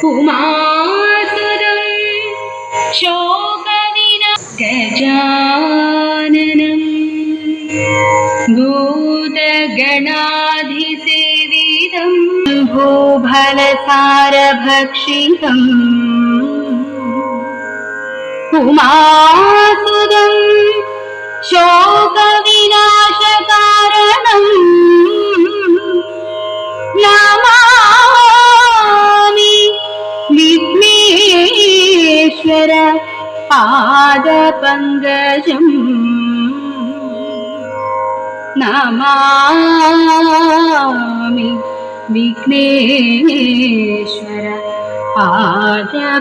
उमासुरं शोकविना गजाननं भूतगणाधिसेवितं भूफलसारभक्षितम् उमासुरं शोकविनाशकारणम् नमामि विघ्नेश्वर पादपङ्कजम् नमामि विघ्नेश्वर पादपङ्कजम्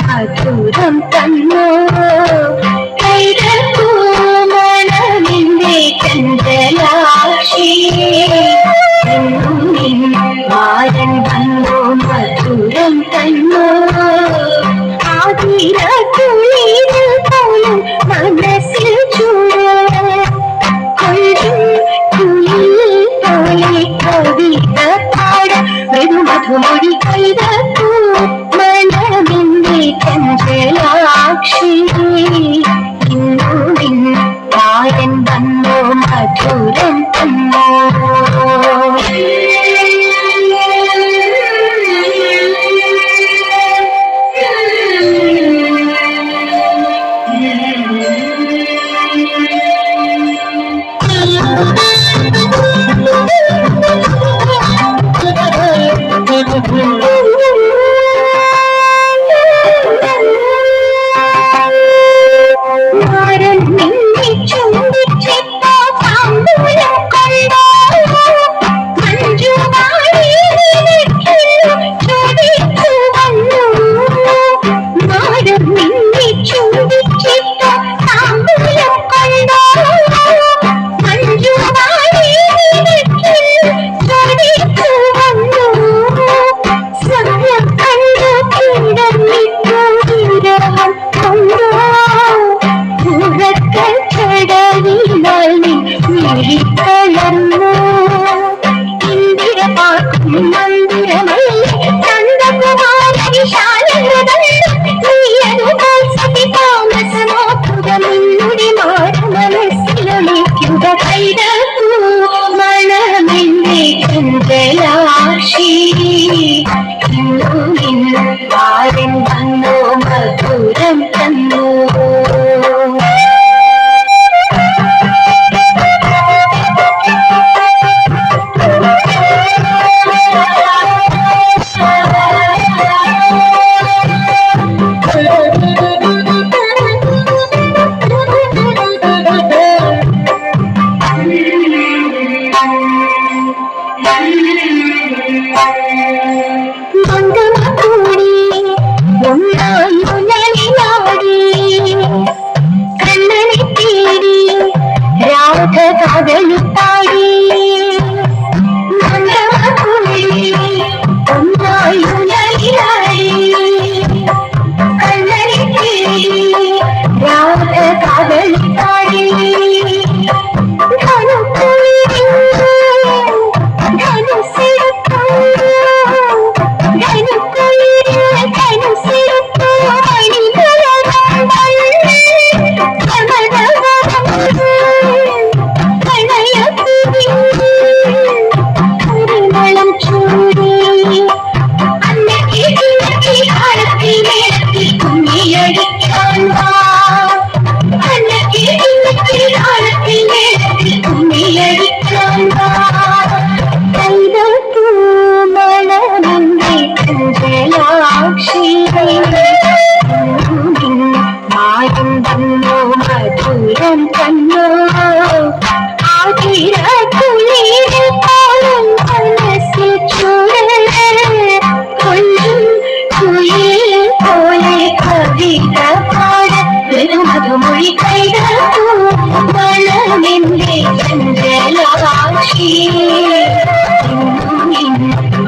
മധുരം തന്നോ മനമിന്റെ ചന്ദ്രലാക്ഷി മാരൻ വന്നോ മധുരം തന്നോ ആതിര കുളിര് പോലും മനസ്സിൽ ചൂടും പോലെ കവിത പാട മൃദുമധുമൊഴി കൈതൂ മനമിന്റെ ചന്ദ്രലാക്ഷി ഇന്നുവിൻ മാരൻ വന്നോ മധുരം തന്നോ മാരൻ വന്നോ മധുരം തന്നോ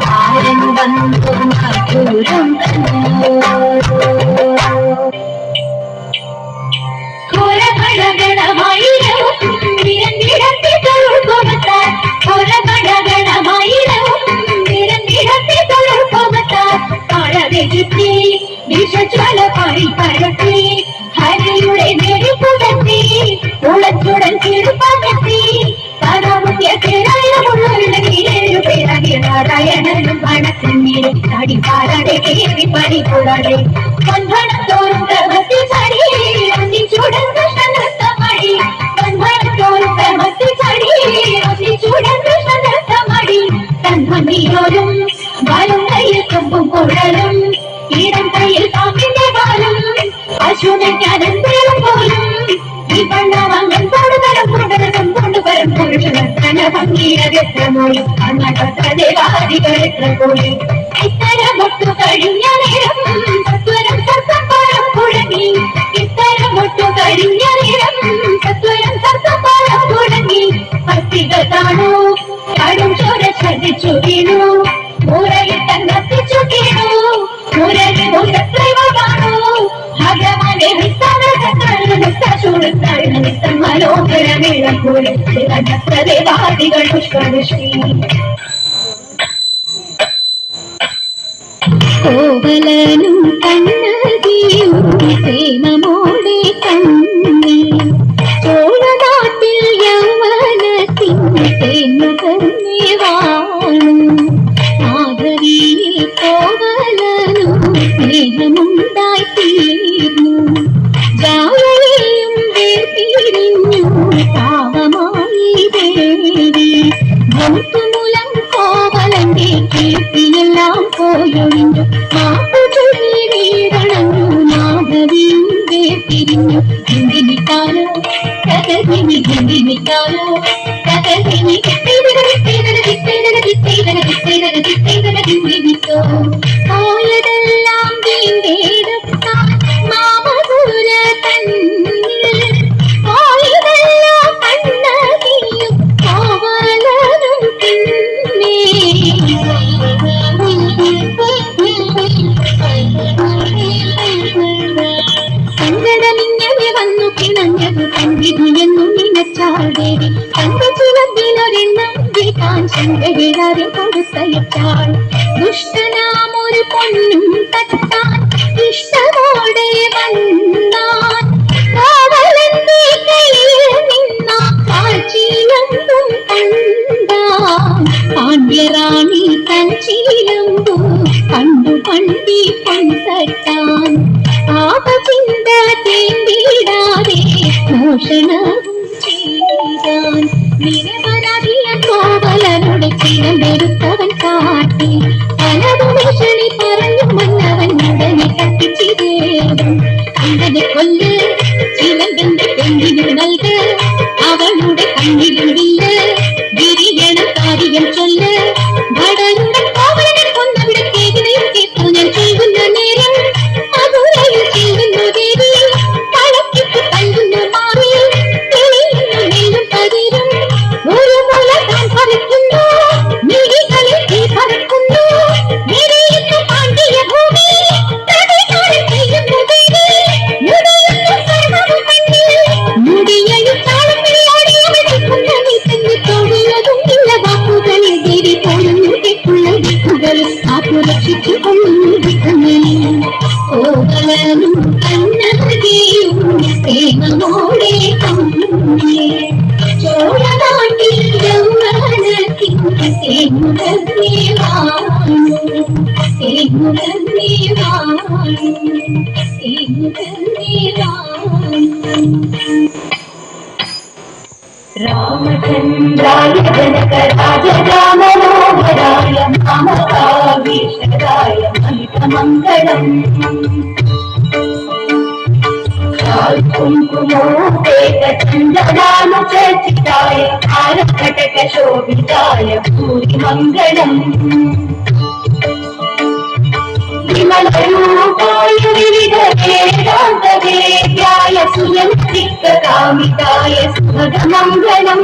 താരൻ വന്നു മധുരം തന്നു ഹരിയുടെ നെടിപ്പുകത്തി ഉളച്ചുടൻ കിടുപ്പകത്തി നാരായണനും പണത്തിനും തടിപ്പാറടെ കേറി പരിപുറടെ കൺവണത്തോറും പ്രമത്തി ചടി ചൂടൻ കൃഷ്ണ നൃത്തമടി കൺവണത്തോറും പ്രമത്തി ചടി ചൂടൻ കൃഷ്ണ നൃത്തമടി തന്മണിയോരും വലം കയ്യിൽ കൊമ്പും കുഴലും ഇടം കയ്യിൽ പാമ്പിന്റെ പാലും പശുവിനും പോലും ഈ പണ്ണവങ്ങൻ കൊടുതരം കൊണ്ടരം കൊണ്ടുവരും പുരുഷനത്തന ഭംഗിയതെത്ര മൊഴി അങ്ങനത്ര ദേവാദികൾ എത്ര കൂടി ഇത്തരമൊട്ടു കഴിഞ്ഞ നേരം സത്വരം സത്തപ്പാടം കുഴങ്ങി ഇത്തരമൊട്ടു കഴിഞ്ഞ നേരം സത്വരം സത്തപ്പാടം കുഴങ്ങി ഭക്തികൾ കാണൂ കടും ചോര ശ്രദ്ധിച്ചു വീണു മുരളി തന്നത്തിച്ചു കീണു മുരളി മുഖത്രൈവ കാണൂ ഭഗവാനെ മനോഹരമേളക്കൂടിവാദികൾ പുഷ്പദൃഷ്ടി കോവലനും കണ്ണകിയും പ്രേമമോടെ കണ്ണി ചോളനാട്ടിൽ യൗവനത്തിൻ തേന്നുകർന്നേ വാണു മാധവിയിൽ കോവലനും സ്നേഹമുണ്ടായി തീർന്നു ജാലയും വേർപിരിഞ്ഞു പാവമായി ദേവി ഭൂത്തുമൂലം കോവലന്റെ കീർത്തിയെല്ലാം പോയൊഴിഞ്ഞു മാപ്പു ചൊല്ലി വീരണഞ്ഞു മാധവിയും വേർപിരിഞ്ഞു ഹിന്ദിനിക്കാലോ കഥകിനി ഹിന്ദിനിക്കാലോ കഥകിനി ഹിന്ദിനിക്കോ പോയതെല്ലാം വീണ്ടെടുക്കാൻ മാമധുര തന്നിൽ പോയതെല്ലാം കണ്ണകിയും കോവലനും പിന്നെ സങ്കടമിങ്ങനെ വന്നു കിണഞ്ഞത് കണ്ടിരുന്നു നിനച്ചാടേവി തന്റെ ചിലതിലൊരെണ്ണം വീട്ടാൻ ശങ്കരാരെ കൊടുത്തയച്ചാൾ ദുഷ്ടനാമൊരു പൊന്നും തട്ടാൻ ഇഷ്ടമോടെ വന്നാൻ കോവലന്റെ കയ്യിൽ നിന്ന കാഴ്ചയിലൊന്നും കണ്ടാൻ പാണ്ഡ്യറാണി തഞ്ചീലമ്പും കണ്ടു പണ്ടി പൊൻതട്ടാൻ പാപചിന്ത തേണ്ടിടാതെ മോഷണവും ചെയ്താൻ നിരപരാധിയ കോവലനുടെ ചിലമ്പെടുത്തവൻ കാട്ടി പലതുമേഷണി പറഞ്ഞു മന്നവൻ ഉടനെ കത്തിച്ചിതേവൻ അവനെ കൊല്ല് ചിലമ്പന്റെ പെണ്ണിനു നൽക് അവളുടെ കണ്ണിലും വില്ല് വിരിയണ കാര്യം ചൊല്ല് ഭടനുടെ കോവലനെ കൊന്നവിടെ കേതിനെയും കേട്ടു ഞാൻ ചെയ്യുന്ന നേരം മധുരയിൽ ചെയ്യുന്നു ദേവി കളക്കിട്ട് തല്ലുന്നു മാറി തെളിയുന്നു നെല്ലും പതിരും ഒരു മുല താൻ പറിക്കുന്നു മിഴികളിൽ തീ പറക്കുന്നു വിരിയുന്നു പാണ്ഡ്യ ഭൂമി തടികാലിൽ ചെയ്യുന്നു ദേവി മുടിയുന്നു സർവ്വവും കണ്ണിൽ മുടിയഴി താളത്തിലാടി അവനെ കുന്നതി തന്നെ തൊഴിലതും ഇല്ല വാക്കുകളിൽ ദേവി പോരുന്നു കേട്ടുള്ള ദിക്കുകളിൽ ആത്മരക്ഷിച്ചു കൊള്ളുന്നു ദിക്കങ്ങളിൽ കോവലനും കണ്ണകിയും പ്രേമമോടെ കണ്ണേ ചോളനാട്ടിൽ യൗവനത്തിൻ തേന്നുകർന്നേ വാണു തേന്നുകർന്നേ വാണു തേന്നുകർന്നേ വാണു രാമചന്ദ്രായ ജനകരാജ രാമനോഹരായ മാമകാവീശ്വരായ മഹിതമംഗളം कुङ्कुमोपेतचन्दनानुचर्चिताय हारकटकशोभिताय भूरिमङ्गलम् വിമലരൂപായ വിവിധ വേദാന്തവേദ്യായ സുയന്ത്രിക്തകാമിതായ സുഭഗമംഗളം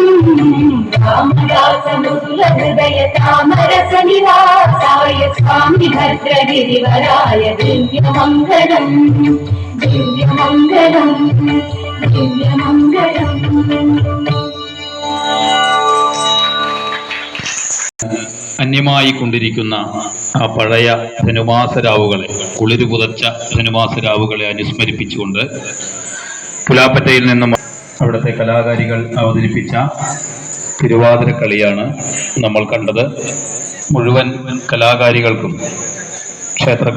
രാമദാസമുകുലഹൃദയ താമരസനിവാസായ സ്വാമി ഭദ്രഗിരിവരായ ദിവ്യമംഗളം ദിവ്യമംഗളം ദിവ്യമംഗളം. അന്യമായി കൊണ്ടിരിക്കുന്ന ആ പഴയ ധനുമാസരാവുകളെ, കുളിരു പുതച്ച ധനുമാസരാവുകളെ അനുസ്മരിപ്പിച്ചുകൊണ്ട് പുലാപ്പറ്റയിൽ നിന്നും അവിടുത്തെ കലാകാരികൾ അവതരിപ്പിച്ച തിരുവാതിരക്കളിയാണ് നമ്മൾ കണ്ടത്. മുഴുവൻ കലാകാരികൾക്കും ക്ഷേത്ര